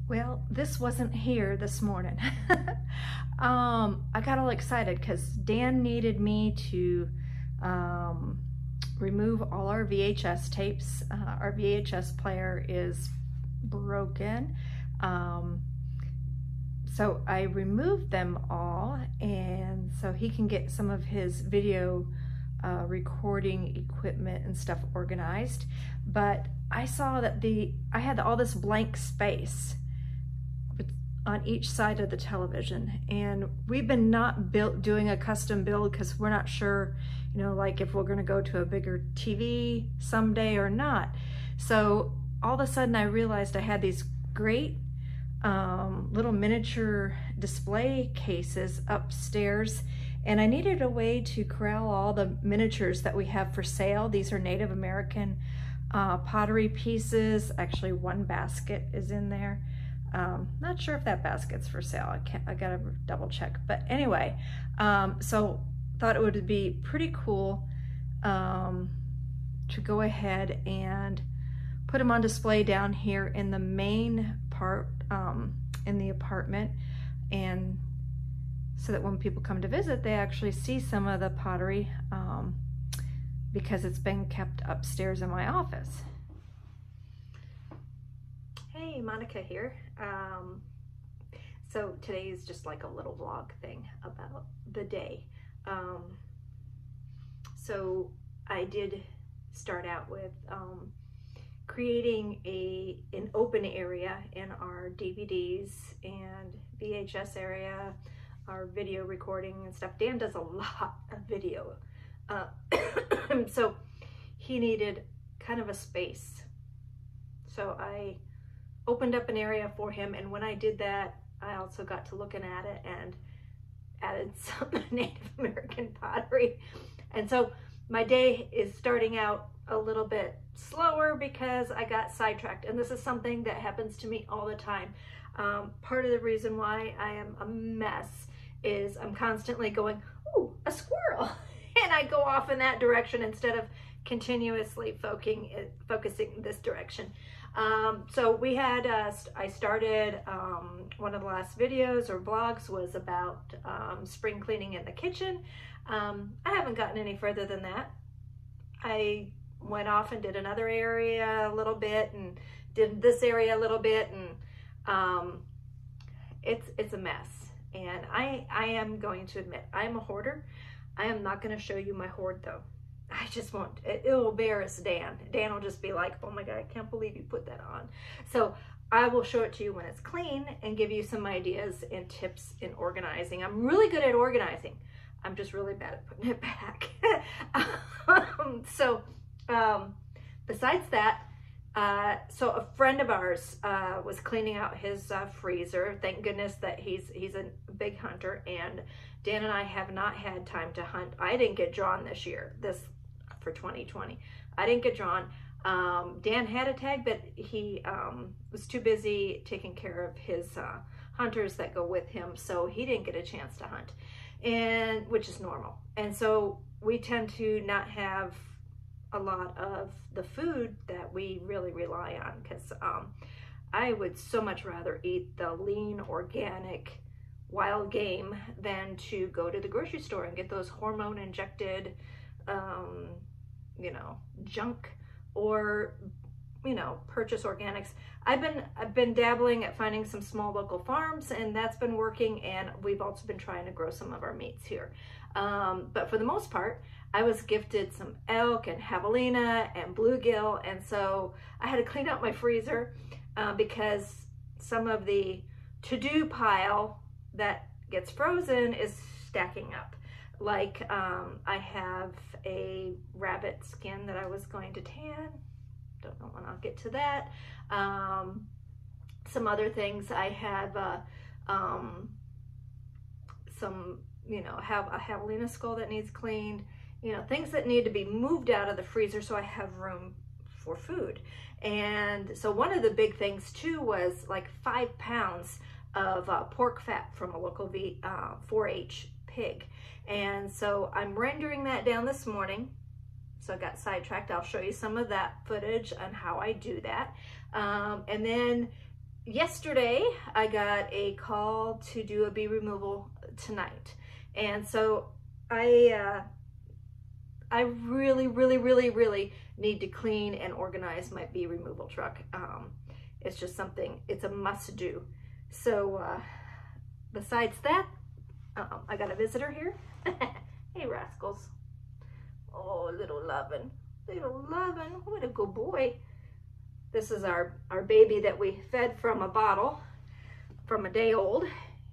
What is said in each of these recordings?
Well, this wasn't here this morning. I got all excited because Dan needed me to remove all our VHS tapes. Our VHS player is broken. So I removed them all, and so he can get some of his video recording equipment and stuff organized. But I saw that I had all this blank space on each side of the television, and we've been not doing a custom build because we're not sure, you know, like if we're going to go to a bigger TV someday or not. So all of a sudden I realized I had these great little miniature display cases upstairs, and I needed a way to corral all the miniatures that we have for sale. These are Native American pottery pieces. Actually, one basket is in there. Not sure if that basket's for sale. I gotta double check. But anyway, so thought it would be pretty cool to go ahead and put them on display down here in the main part in the apartment, and so that when people come to visit, they actually see some of the pottery because it's been kept upstairs in my office. Hey, Monica here. So today is just like a little vlog thing about the day. So I did start out with creating an open area in our DVDs and VHS area, our video recording and stuff. Dan does a lot of video. So he needed kind of a space. So I opened up an area for him, and when I did that, I also got to looking at it and added some Native American pottery. And so my day is starting out a little bit slower because I got sidetracked, and this is something that happens to me all the time. Part of the reason why I am a mess is I'm constantly going, ooh, a squirrel, and I go off in that direction instead of continuously focusing this direction. So we had, I started, one of the last videos or vlogs was about spring cleaning in the kitchen. I haven't gotten any further than that. I went off and did another area a little bit and did this area a little bit, and it's a mess. And I am going to admit, I'm a hoarder. I am not going to show you my hoard though. I just won't. It'll embarrass Dan. Dan will just be like, oh my God, I can't believe you put that on. So I will show it to you when it's clean and give you some ideas and tips in organizing. I'm really good at organizing. I'm just really bad at putting it back. Besides that, so a friend of ours was cleaning out his freezer. Thank goodness that he's a big hunter, and Dan and I have not had time to hunt. I didn't get drawn this year, for 2020. I didn't get drawn. Dan had a tag, but he was too busy taking care of his hunters that go with him, so he didn't get a chance to hunt, and which is normal. And so we tend to not have a lot of the food that we really rely on, because I would so much rather eat the lean, organic, wild game than to go to the grocery store and get those hormone injected you know, junk, or you know, purchase organics. I've been dabbling at finding some small local farms, and that's been working, and we've also been trying to grow some of our meats here. But for the most part, I was gifted some elk and javelina and bluegill, and so I had to clean out my freezer because some of the to-do pile that gets frozen is stacking up. Like I have a rabbit skin that I was going to tan. Don't know when I'll get to that. Some other things. I have some, you know, have a javelina skull that needs cleaned. You know, things that need to be moved out of the freezer so I have room for food. And so one of the big things too was like 5 pounds of pork fat from a local 4-H pig. And so I'm rendering that down this morning. So I got sidetracked. I'll show you some of that footage on how I do that. And then yesterday I got a call to do a bee removal tonight, and so I really need to clean and organize my bee removal truck. It's just something, it's a must do. So besides that, I got a visitor here. Hey rascals. Oh, little Lovin', what a good boy. This is our baby that we fed from a bottle from a day old.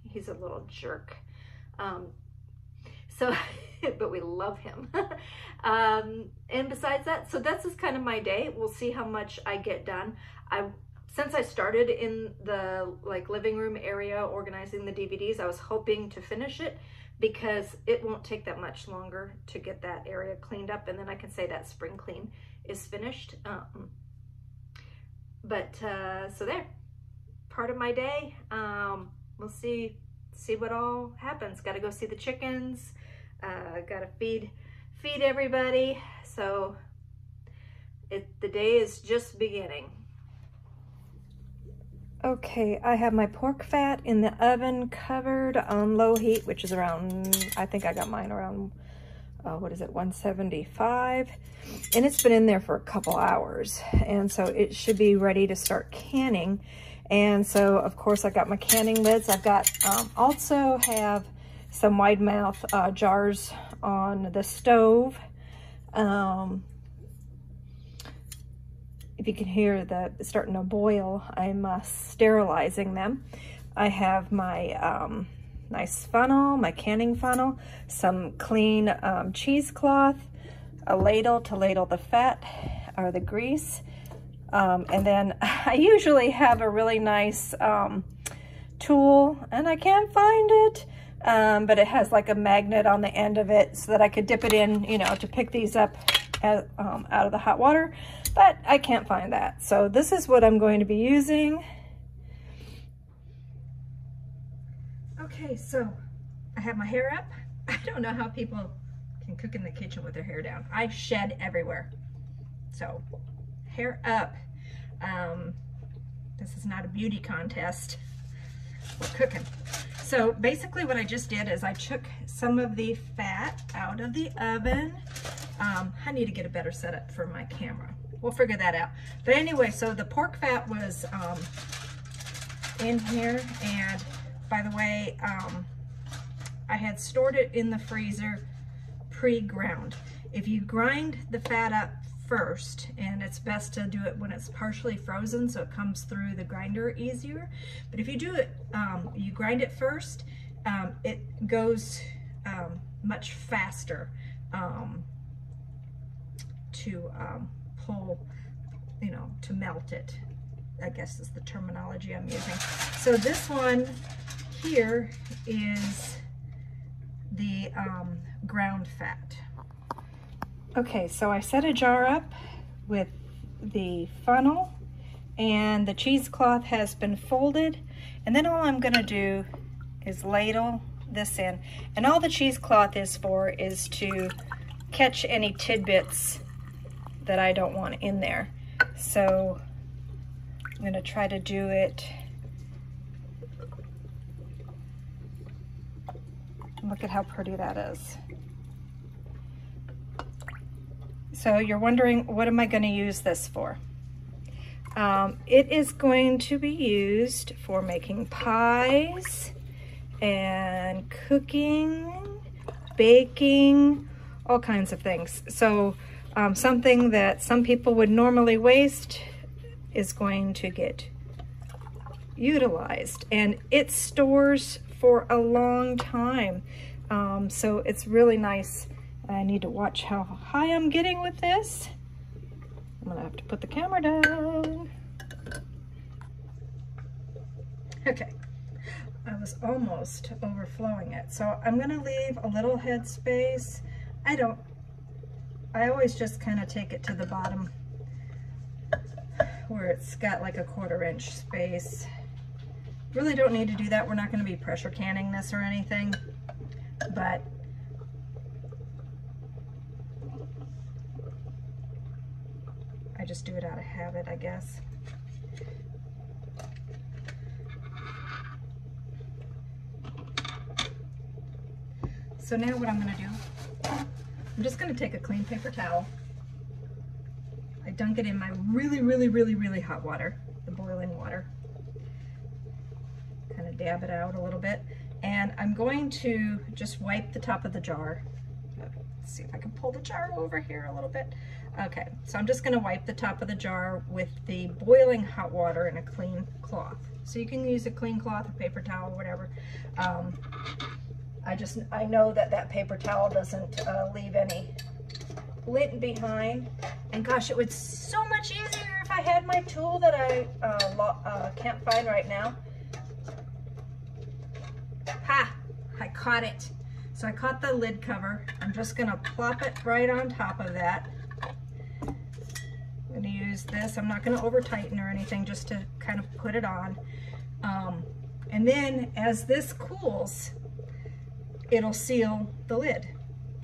He's a little jerk. But we love him. And besides that, so this is kind of my day. We'll see how much I get done. Since I started in the living room area organizing the DVDs, I was hoping to finish it because it won't take that much longer to get that area cleaned up, and then I can say that spring clean is finished. So there, part of my day. We'll see what all happens. Got to go see the chickens. Got to feed everybody. So the day is just beginning. Okay, I have my pork fat in the oven covered on low heat, which is around, I think I got mine around, 175. And it's been in there for a couple hours. And so it should be ready to start canning. And so, of course, I got my canning lids. I've got, also have some wide mouth jars on the stove. If you can hear that it's starting to boil, I'm sterilizing them. I have my nice funnel, my canning funnel, some clean cheesecloth, a ladle to ladle the fat or the grease, and then I usually have a really nice tool, and I can't find it, but it has like a magnet on the end of it so that I could dip it in, you know, to pick these up out of the hot water. But I can't find that. So this is what I'm going to be using. Okay, so I have my hair up. I don't know how people can cook in the kitchen with their hair down. I shed everywhere. So hair up. This is not a beauty contest. We're cooking. So basically what I just did is I took some of the fat out of the oven. I need to get a better setup for my camera. We'll figure that out. But anyway, so the pork fat was in here, and by the way, I had stored it in the freezer pre-ground. If you grind the fat up first, and it's best to do it when it's partially frozen so it comes through the grinder easier, but if you do it, you grind it first, it goes much faster to pull, you know, to melt it, I guess is the terminology I'm using. So this one here is the ground fat. Okay, so I set a jar up with the funnel, and the cheesecloth has been folded, and then all I'm gonna do is ladle this in. And all the cheesecloth is for is to catch any tidbits that I don't want in there. So I'm gonna try to do it. Look at how pretty that is. So you're wondering, what am I gonna use this for? It is going to be used for making pies and cooking, baking, all kinds of things. So something that some people would normally waste is going to get utilized, and it stores for a long time. So it's really nice. I need to watch how high I'm getting with this. I'm gonna have to put the camera down. Okay, I was almost overflowing it. So I'm gonna leave a little head space. I always just kind of take it to the bottom where it's got like a 1/4 inch space. Really don't need to do that. We're not going to be pressure canning this or anything, but I just do it out of habit, I guess. So now what I'm gonna do, I'm just gonna take a clean paper towel. I dunk it in my really hot water, the boiling water. Kind of dab it out a little bit. And I'm going to just wipe the top of the jar. Let's see if I can pull the jar over here a little bit. Okay, so I'm just gonna wipe the top of the jar with the boiling hot water in a clean cloth. So you can use a clean cloth, a paper towel, whatever. I know that paper towel doesn't leave any lint behind. And gosh, it was so much easier if I had my tool that I can't find right now. Ha! I caught it. So I caught the lid cover. I'm just gonna plop it right on top of that. I'm gonna use this. I'm not gonna over tighten or anything, just to kind of put it on. And then as this cools, it'll seal the lid.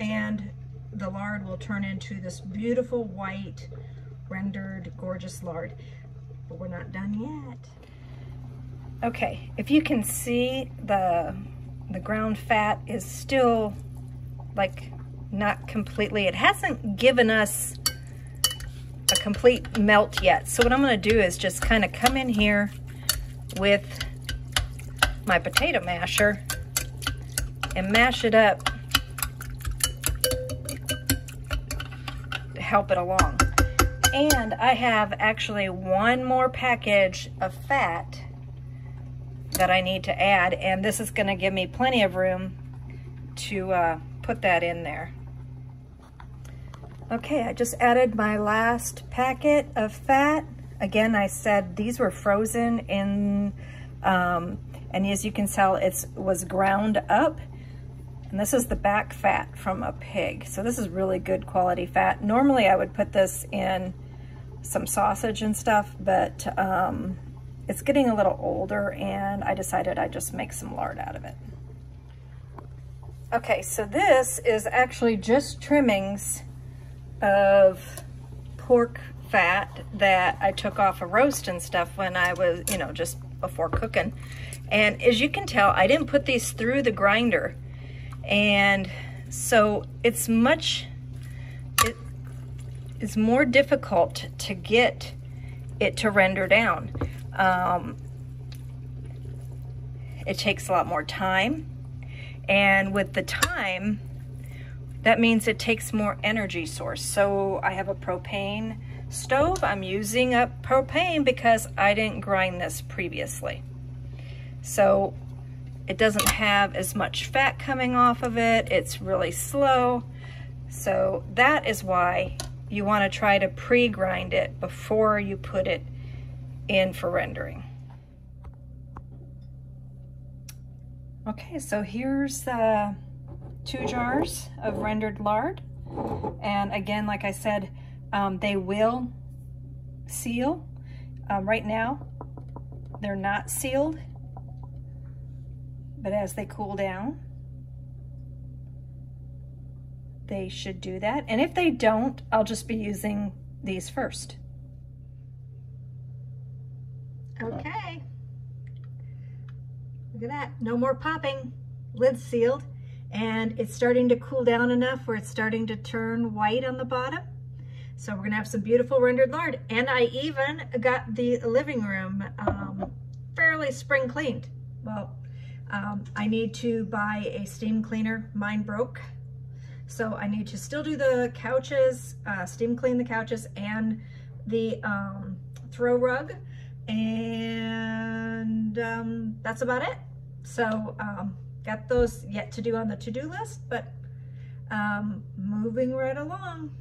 And the lard will turn into this beautiful white, rendered, gorgeous lard. But we're not done yet. Okay, if you can see, the ground fat is still like not completely, it hasn't given us a complete melt yet. So what I'm gonna do is just kind of come in here with my potato masher and mash it up to help it along. And I have actually one more package of fat that I need to add, and this is going to give me plenty of room to put that in there. Okay, I just added my last packet of fat. Again, I said these were frozen in, and as you can tell, it was ground up. And this is the back fat from a pig. So this is really good quality fat. Normally I would put this in some sausage and stuff, but it's getting a little older and I decided I'd just make some lard out of it. Okay, so this is actually just trimmings of pork fat that I took off a roast and stuff when I was, you know, just before cooking. And as you can tell, I didn't put these through the grinder. And so it's more difficult to get it to render down. It takes a lot more time, and with the time, that means it takes more energy source. So I have a propane stove. I'm using up propane because I didn't grind this previously. So it doesn't have as much fat coming off of it. It's really slow. So that is why you want to try to pre-grind it before you put it in for rendering. Okay, so here's 2 jars of rendered lard. And again, like I said, they will seal. Right now, they're not sealed. But as they cool down, they should do that. And if they don't, I'll just be using these first. Okay. Look at that, no more popping. Lid's sealed, and it's starting to cool down enough where it's starting to turn white on the bottom. So we're gonna have some beautiful rendered lard. And I even got the living room fairly spring cleaned. Well, I need to buy a steam cleaner. Mine broke. So I need to still do the couches, steam clean the couches and the throw rug. And that's about it. So got those yet to do on the to-do list, but moving right along.